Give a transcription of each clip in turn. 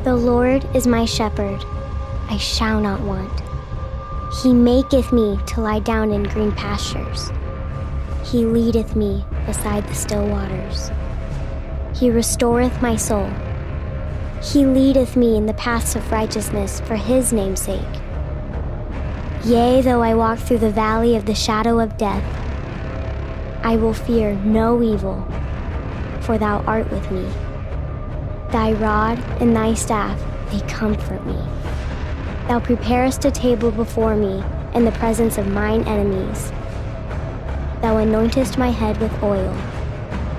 The Lord is my shepherd, I shall not want. He maketh me to lie down in green pastures. He leadeth me beside the still waters. He restoreth my soul. He leadeth me in the paths of righteousness for his name's sake. Yea, though I walk through the valley of the shadow of death, I will fear no evil, for thou art with me. Thy rod and thy staff, they comfort me. Thou preparest a table before me in the presence of mine enemies. Thou anointest my head with oil.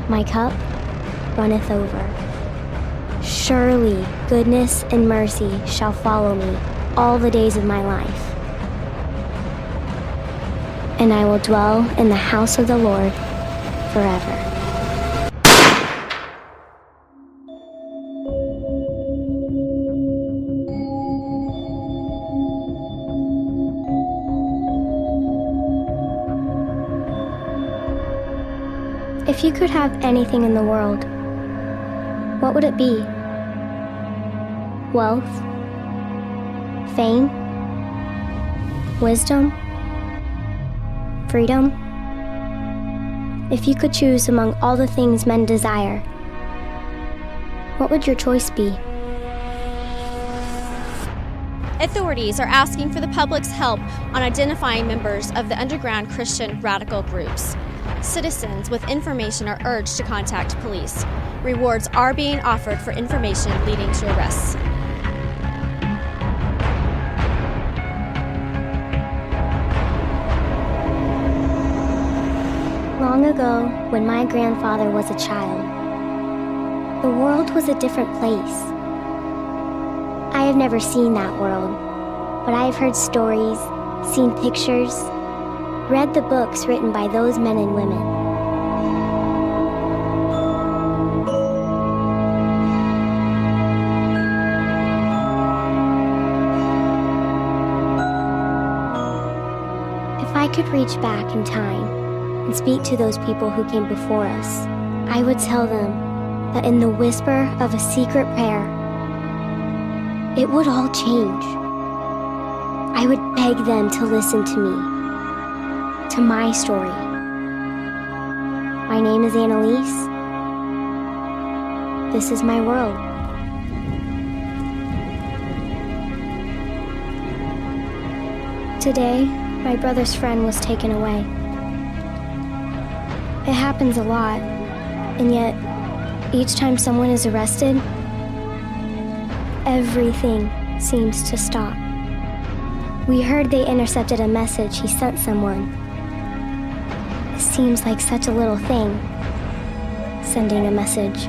My cup runneth over. Surely goodness and mercy shall follow me all the days of my life. And I will dwell in the house of the Lord forever. If you could have anything in the world, what would it be? Wealth? Fame? Wisdom? Freedom? If you could choose among all the things men desire, what would your choice be? Authorities are asking for the public's help on identifying members of the underground Christian radical groups. Citizens with information are urged to contact police. Rewards are being offered for information leading to arrests. Long ago, when my grandfather was a child, the world was a different place. I have never seen that world, but I have heard stories, seen pictures, read the books written by those men and women. If I could reach back in time and speak to those people who came before us, I would tell them that in the whisper of a secret prayer, it would all change. I would beg them to listen to me, to my story. My name is Annalise. This is my world. Today, my brother's friend was taken away. It happens a lot, and yet, each time someone is arrested, everything seems to stop. We heard they intercepted a message he sent someone. It seems like such a little thing, sending a message.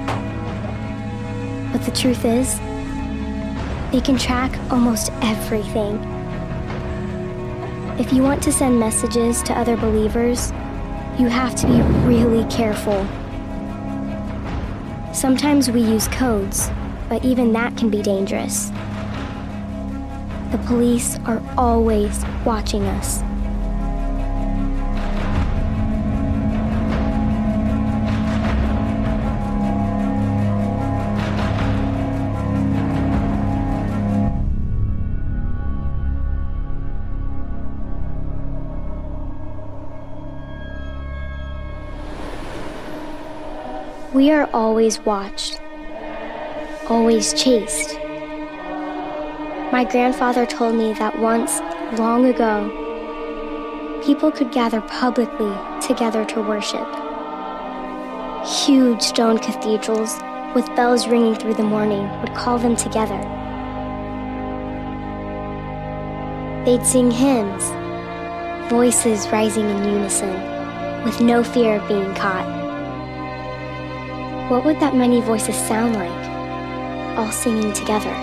But the truth is, they can track almost everything. If you want to send messages to other believers, you have to be really careful. Sometimes we use codes, but even that can be dangerous. The police are always watching us. We are always watched, always chased. My grandfather told me that once, long ago, people could gather publicly together to worship. Huge stone cathedrals with bells ringing through the morning would call them together. They'd sing hymns, voices rising in unison, with no fear of being caught. What would that many voices sound like, all singing together?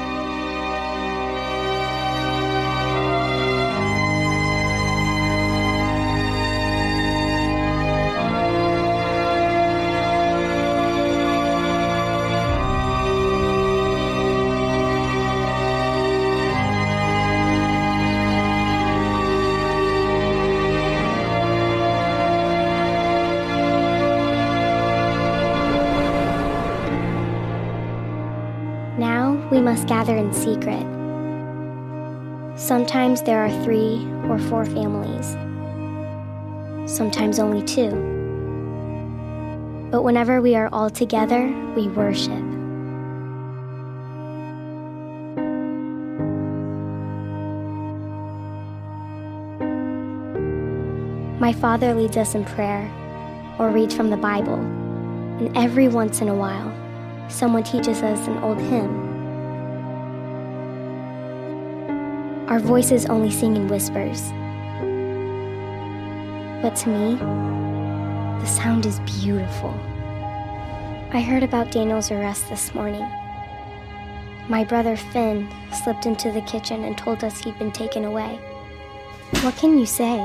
we must gather in secret. Sometimes there are 3 or 4 families, sometimes only 2. But whenever we are all together, we worship. My father leads us in prayer or reads from the Bible, and every once in a while, someone teaches us an old hymn. Our voices only sing in whispers, but to me, the sound is beautiful. I heard about Daniel's arrest this morning. My brother Finn slipped into the kitchen and told us he'd been taken away. What can you say?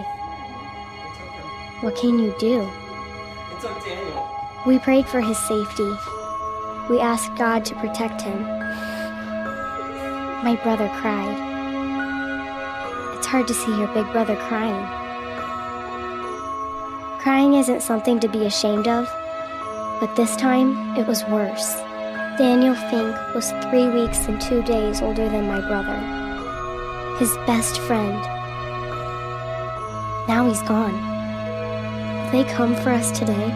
What can you do? It's on Daniel. We prayed for his safety. We asked God to protect him. My brother cried. It's hard to see your big brother crying. Crying isn't something to be ashamed of, but this time it was worse. Daniel Fink was 3 weeks and 2 days older than my brother, his best friend. Now he's gone. Will they come for us today?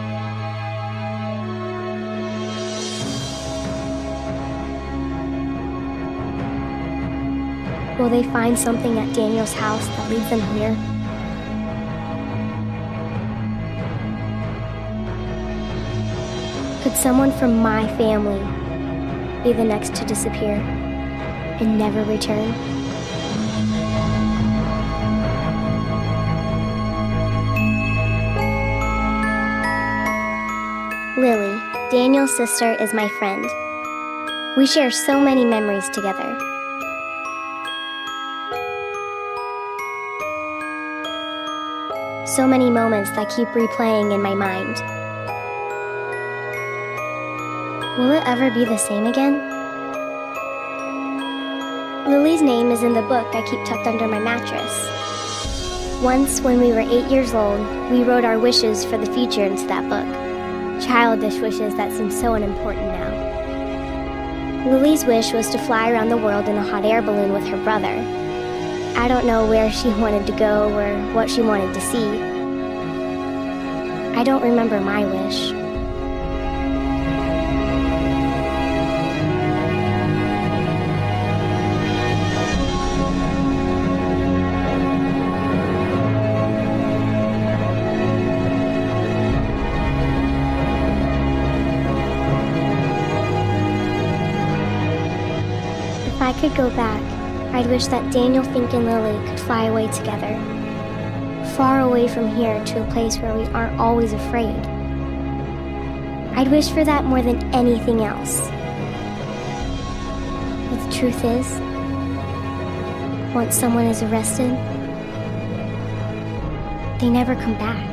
Will they find something at Daniel's house that leads them here? Could someone from my family be the next to disappear and never return? Lily, Daniel's sister, is my friend. We share so many memories together. So many moments that keep replaying in my mind. Will it ever be the same again? Lily's name is in the book I keep tucked under my mattress. Once, when we were 8 years old, we wrote our wishes for the future into that book. Childish wishes that seem so unimportant now. Lily's wish was to fly around the world in a hot air balloon with her brother. I don't know where she wanted to go or what she wanted to see. I don't remember my wish. If I could go back, I'd wish that Daniel, Fink, and Lily could fly away together, far away from here to a place where we aren't always afraid. I'd wish for that more than anything else. But the truth is, once someone is arrested, they never come back.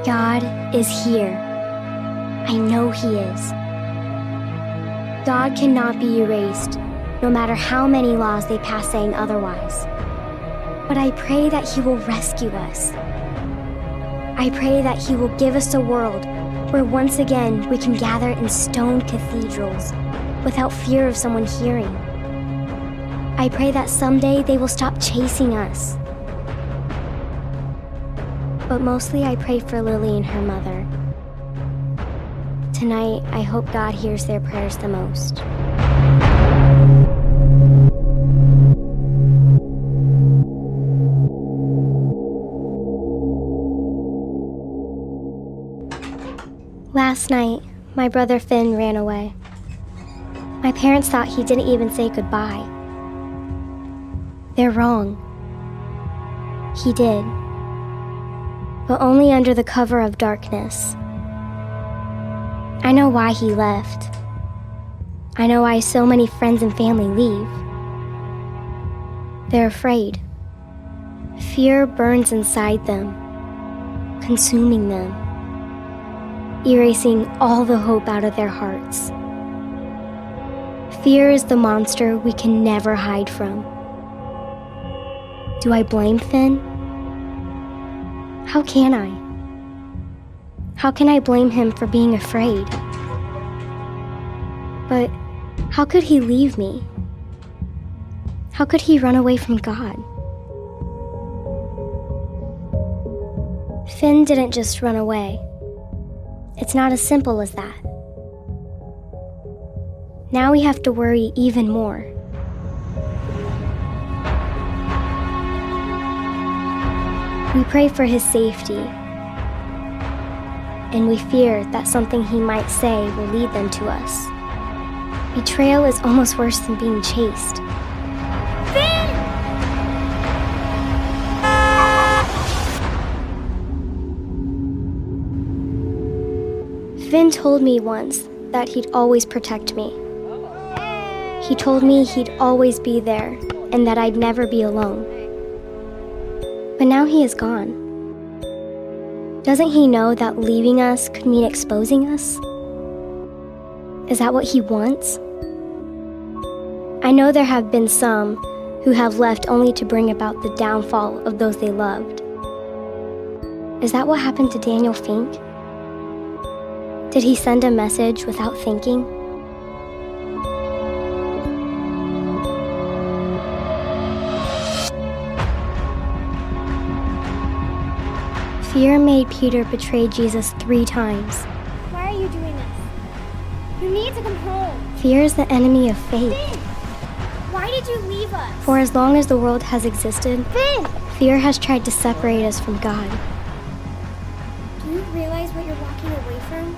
God is here. I know He is. God cannot be erased, no matter how many laws they pass saying otherwise. But I pray that He will rescue us. I pray that He will give us a world where once again we can gather in stone cathedrals without fear of someone hearing. I pray that someday they will stop chasing us. But mostly I pray for Lily and her mother. Tonight, I hope God hears their prayers the most. Last night, my brother Finn ran away. My parents thought he didn't even say goodbye. They're wrong. He did. But only under the cover of darkness. I know why he left. I know why so many friends and family leave. They're afraid. Fear burns inside them, consuming them. erasing all the hope out of their hearts. Fear is the monster we can never hide from. Do I blame Finn? How can I? How can I blame him for being afraid? But how could he leave me? How could he run away from God? Finn didn't just run away. It's not as simple as that. Now we have to worry even more. We pray for his safety, and we fear that something he might say will lead them to us. Betrayal is almost worse than being chased. Finn told me once that he'd always protect me. He told me he'd always be there and that I'd never be alone. But now he is gone. Doesn't he know that leaving us could mean exposing us? Is that what he wants? I know there have been some who have left only to bring about the downfall of those they loved. Is that what happened to Daniel Fink? Did he send a message without thinking? Fear made Peter betray Jesus 3 times. Why are you doing this? You need to come home. Fear is the enemy of faith. Finn! Why did you leave us? For as long as the world has existed, Finn! fear has tried to separate us from God. Do you realize what you're walking away from?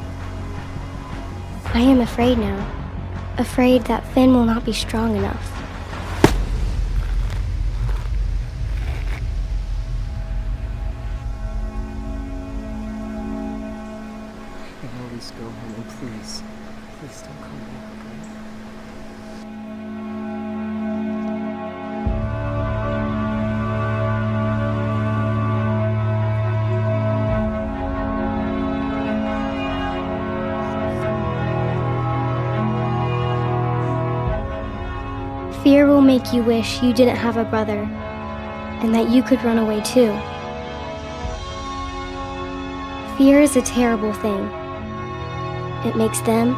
I am afraid now. Afraid that Finn will not be strong enough. Can I at least go home and please don't come back, okay? Fear will make you wish you didn't have a brother, and that you could run away too. Fear is a terrible thing. It makes them,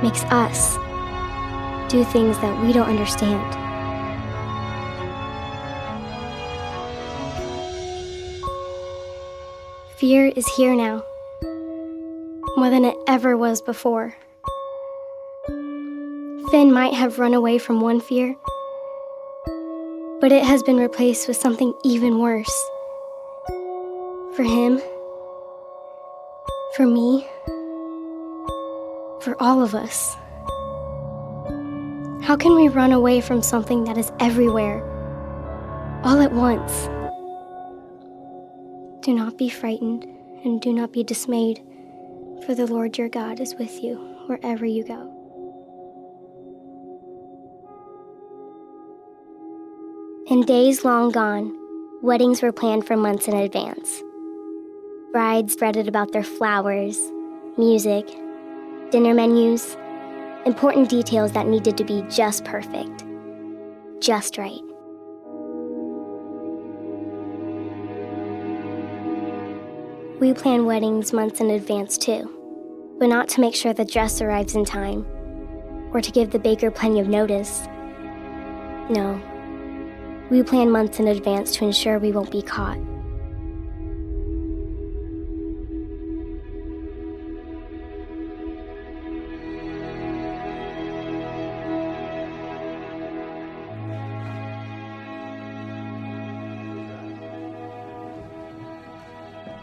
makes us, do things that we don't understand. Fear is here now, more than it ever was before. Finn might have run away from one fear, but it has been replaced with something even worse. For him, for me, for all of us. How can we run away from something that is everywhere, all at once? Do not be frightened and do not be dismayed, for the Lord your God is with you wherever you go. In days long gone, weddings were planned for months in advance. Brides fretted about their flowers, music, dinner menus, important details that needed to be just perfect, just right. We plan weddings months in advance too, but not to make sure the dress arrives in time, or to give the baker plenty of notice. No. We plan months in advance to ensure we won't be caught.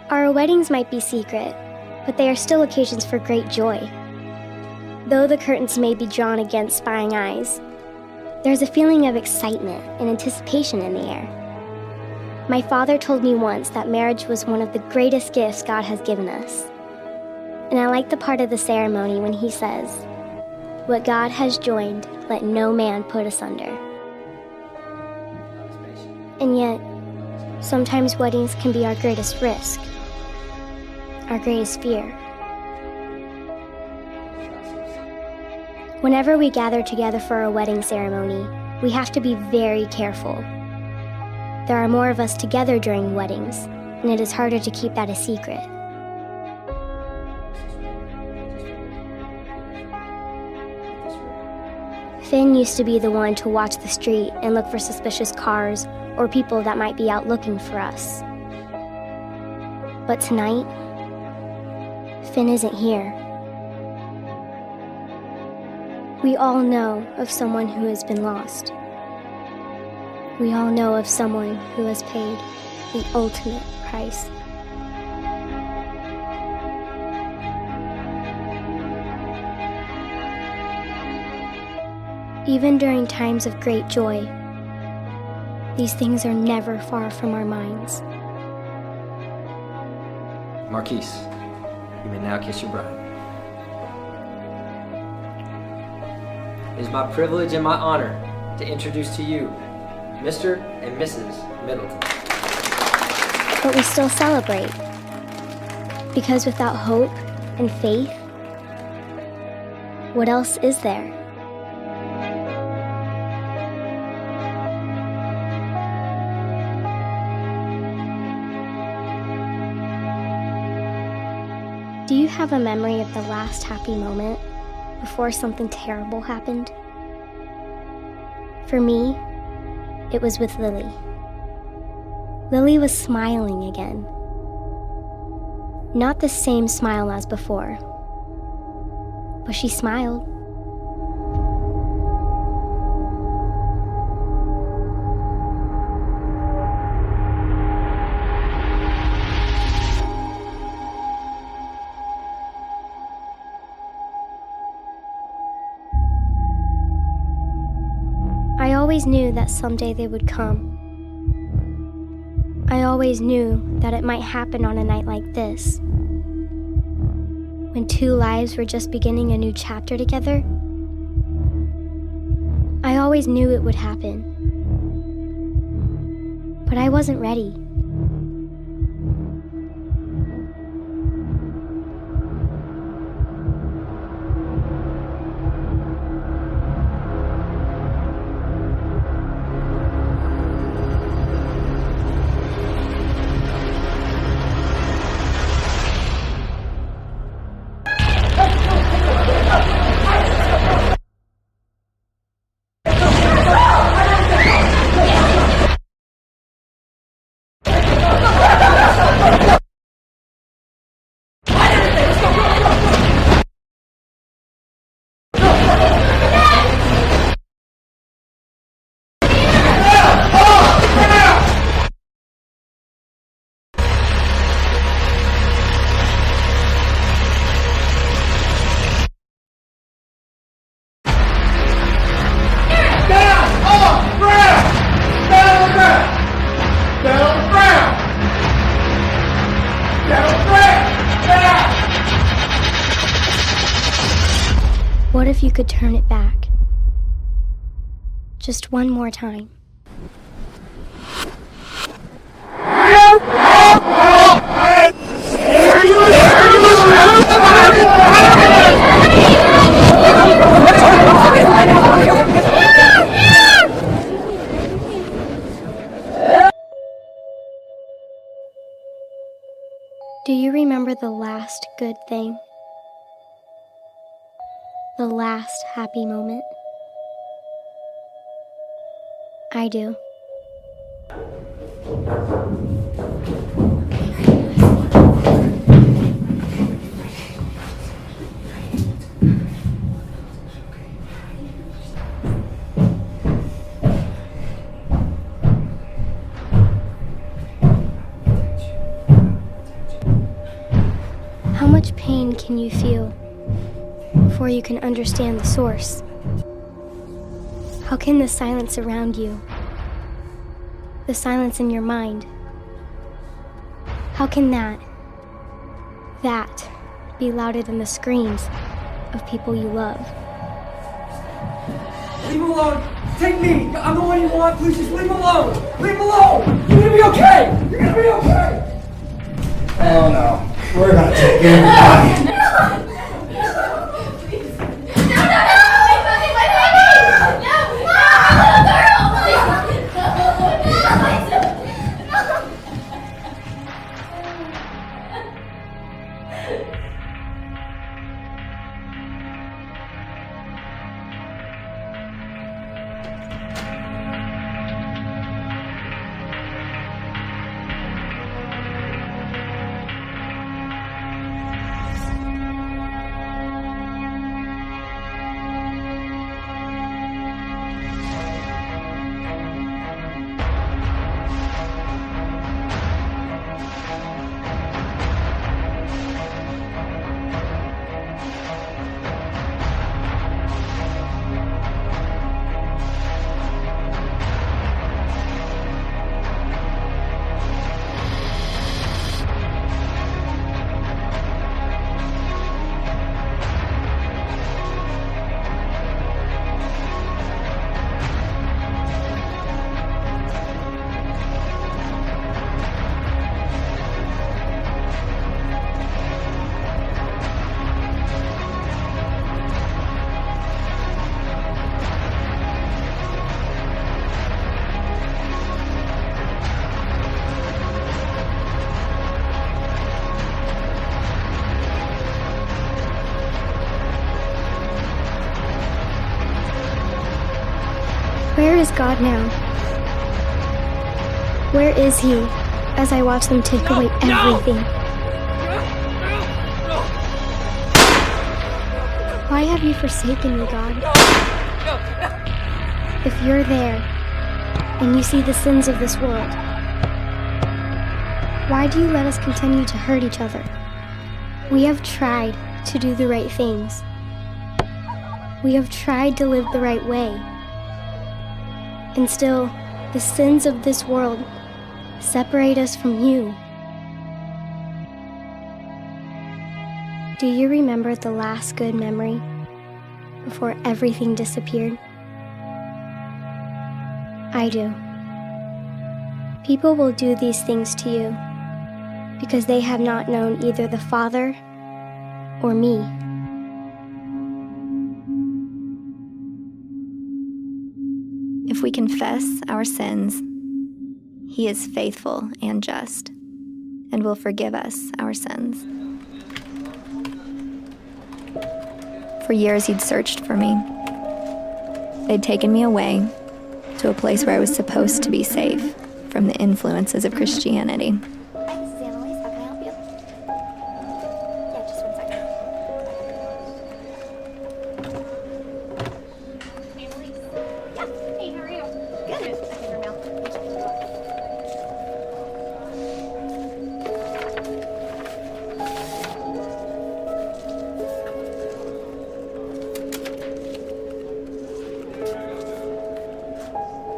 Our weddings might be secret, but they are still occasions for great joy. Though the curtains may be drawn against spying eyes, there's a feeling of excitement and anticipation in the air. My father told me once that marriage was one of the greatest gifts God has given us. And I like the part of the ceremony when he says, "What God has joined, let no man put asunder." And yet, sometimes weddings can be our greatest risk, our greatest fear. Whenever we gather together for a wedding ceremony, we have to be very careful. There are more of us together during weddings, and it is harder to keep that a secret. Finn used to be the one to watch the street and look for suspicious cars or people that might be out looking for us. But tonight, Finn isn't here. We all know of someone who has been lost. We all know of someone who has paid the ultimate price. Even during times of great joy, these things are never far from our minds. Marquise, you may now kiss your bride. It is my privilege and my honor to introduce to you Mr. and Mrs. Middleton. But we still celebrate, because without hope and faith, what else is there? Do you have a memory of the last happy moment before something terrible happened? For me, it was with Lily. Lily was smiling again. Not the same smile as before, but she smiled. I always knew that someday they would come. I always knew that it might happen on a night like this, when two lives were just beginning a new chapter together. I always knew it would happen, but I wasn't ready. What if you could turn it back? Just one more time. Do you remember the last good thing? The last happy moment? I do. How much pain can you feel before you can understand the source? How can the silence around you, the silence in your mind, how can that be louder than the screams of people you love? Leave him alone! Take me! I'm the one you want! Please just leave him alone! Leave him alone! You're gonna be okay! You're gonna be okay! Oh no. We're gonna take everybody. Where is God now? Where is He as I watch them take away everything? Why have you forsaken me, God? If you're there and you see the sins of this world, why do you let us continue to hurt each other? We have tried to do the right things. We have tried to live the right way. And still, the sins of this world separate us from you. Do you remember the last good memory before everything disappeared? I do. People will do these things to you because they have not known either the Father or me. If we confess our sins, He is faithful and just, and will forgive us our sins. For years He'd searched for me. They'd taken me away to a place where I was supposed to be safe from the influences of Christianity.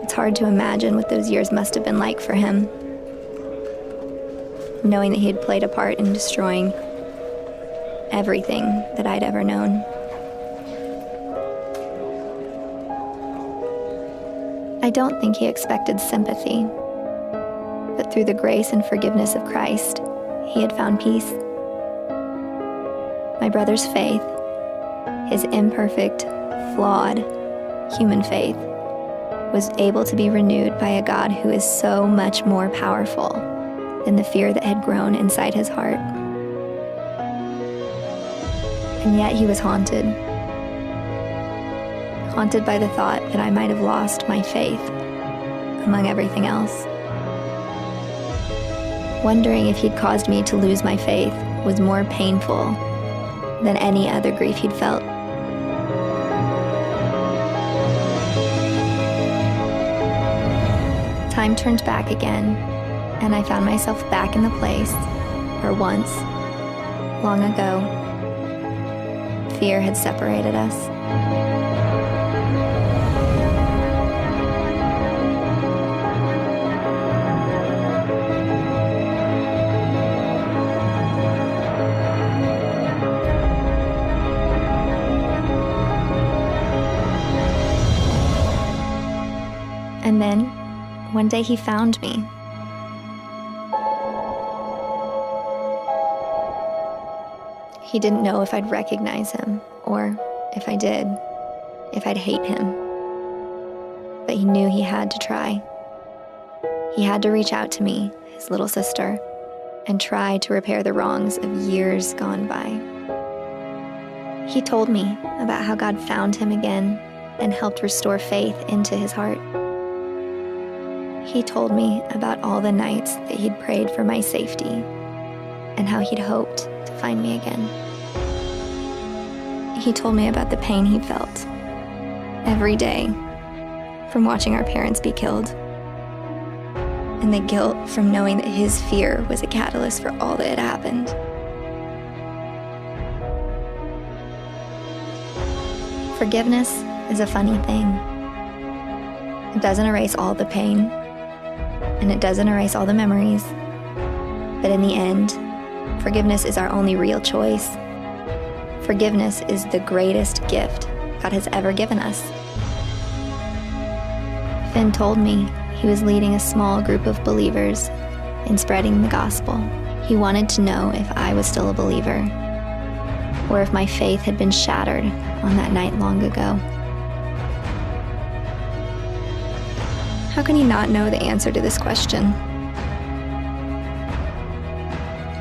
It's hard to imagine what those years must have been like for him, knowing that he had played a part in destroying everything that I'd ever known. I don't think he expected sympathy, but through the grace and forgiveness of Christ, he had found peace. My brother's faith, his imperfect, flawed, human faith, was able to be renewed by a God who is so much more powerful than the fear that had grown inside his heart. And yet he was haunted by the thought that I might have lost my faith among everything else. Wondering if he'd caused me to lose my faith was more painful than any other grief he'd felt. Time turned back again, and I found myself back in the place where once, long ago, fear had separated us. And then, one day he found me. He didn't know if I'd recognize him, or if I did, if I'd hate him. But he knew he had to try. He had to reach out to me, his little sister, and try to repair the wrongs of years gone by. He told me about how God found him again and helped restore faith into his heart. He told me about all the nights that he'd prayed for my safety and how he'd hoped to find me again. He told me about the pain he felt every day from watching our parents be killed, and the guilt from knowing that his fear was a catalyst for all that had happened. Forgiveness is a funny thing. It doesn't erase all the pain, and it doesn't erase all the memories. But in the end, forgiveness is our only real choice. Forgiveness is the greatest gift God has ever given us. Finn told me he was leading a small group of believers in spreading the gospel. He wanted to know if I was still a believer, or if my faith had been shattered on that night long ago. How can he not know the answer to this question?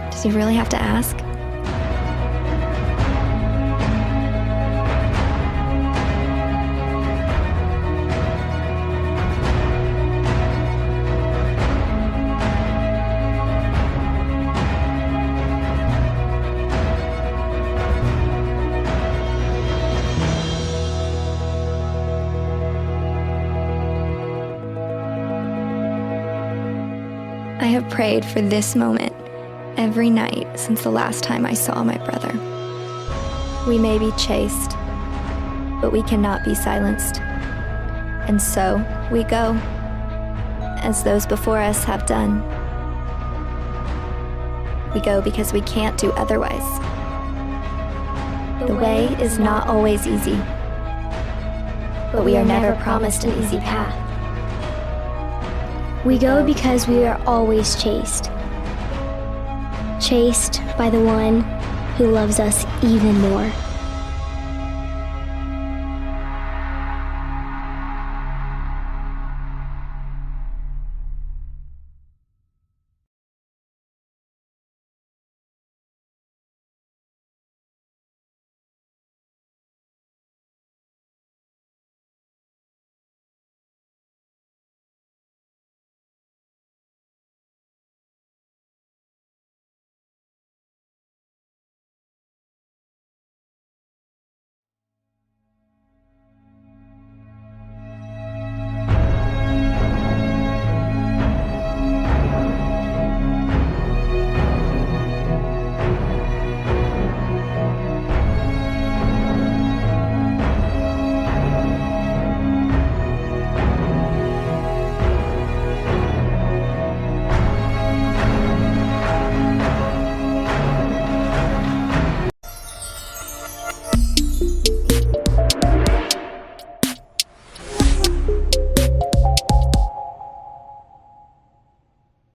Does he really have to ask? I have prayed for this moment every night since the last time I saw my brother. We may be chased, but we cannot be silenced. And so we go, as those before us have done. We go because we can't do otherwise. The way is not always easy, but we are never promised an easy path. We go because we are always chased. Chased by the one who loves us even more.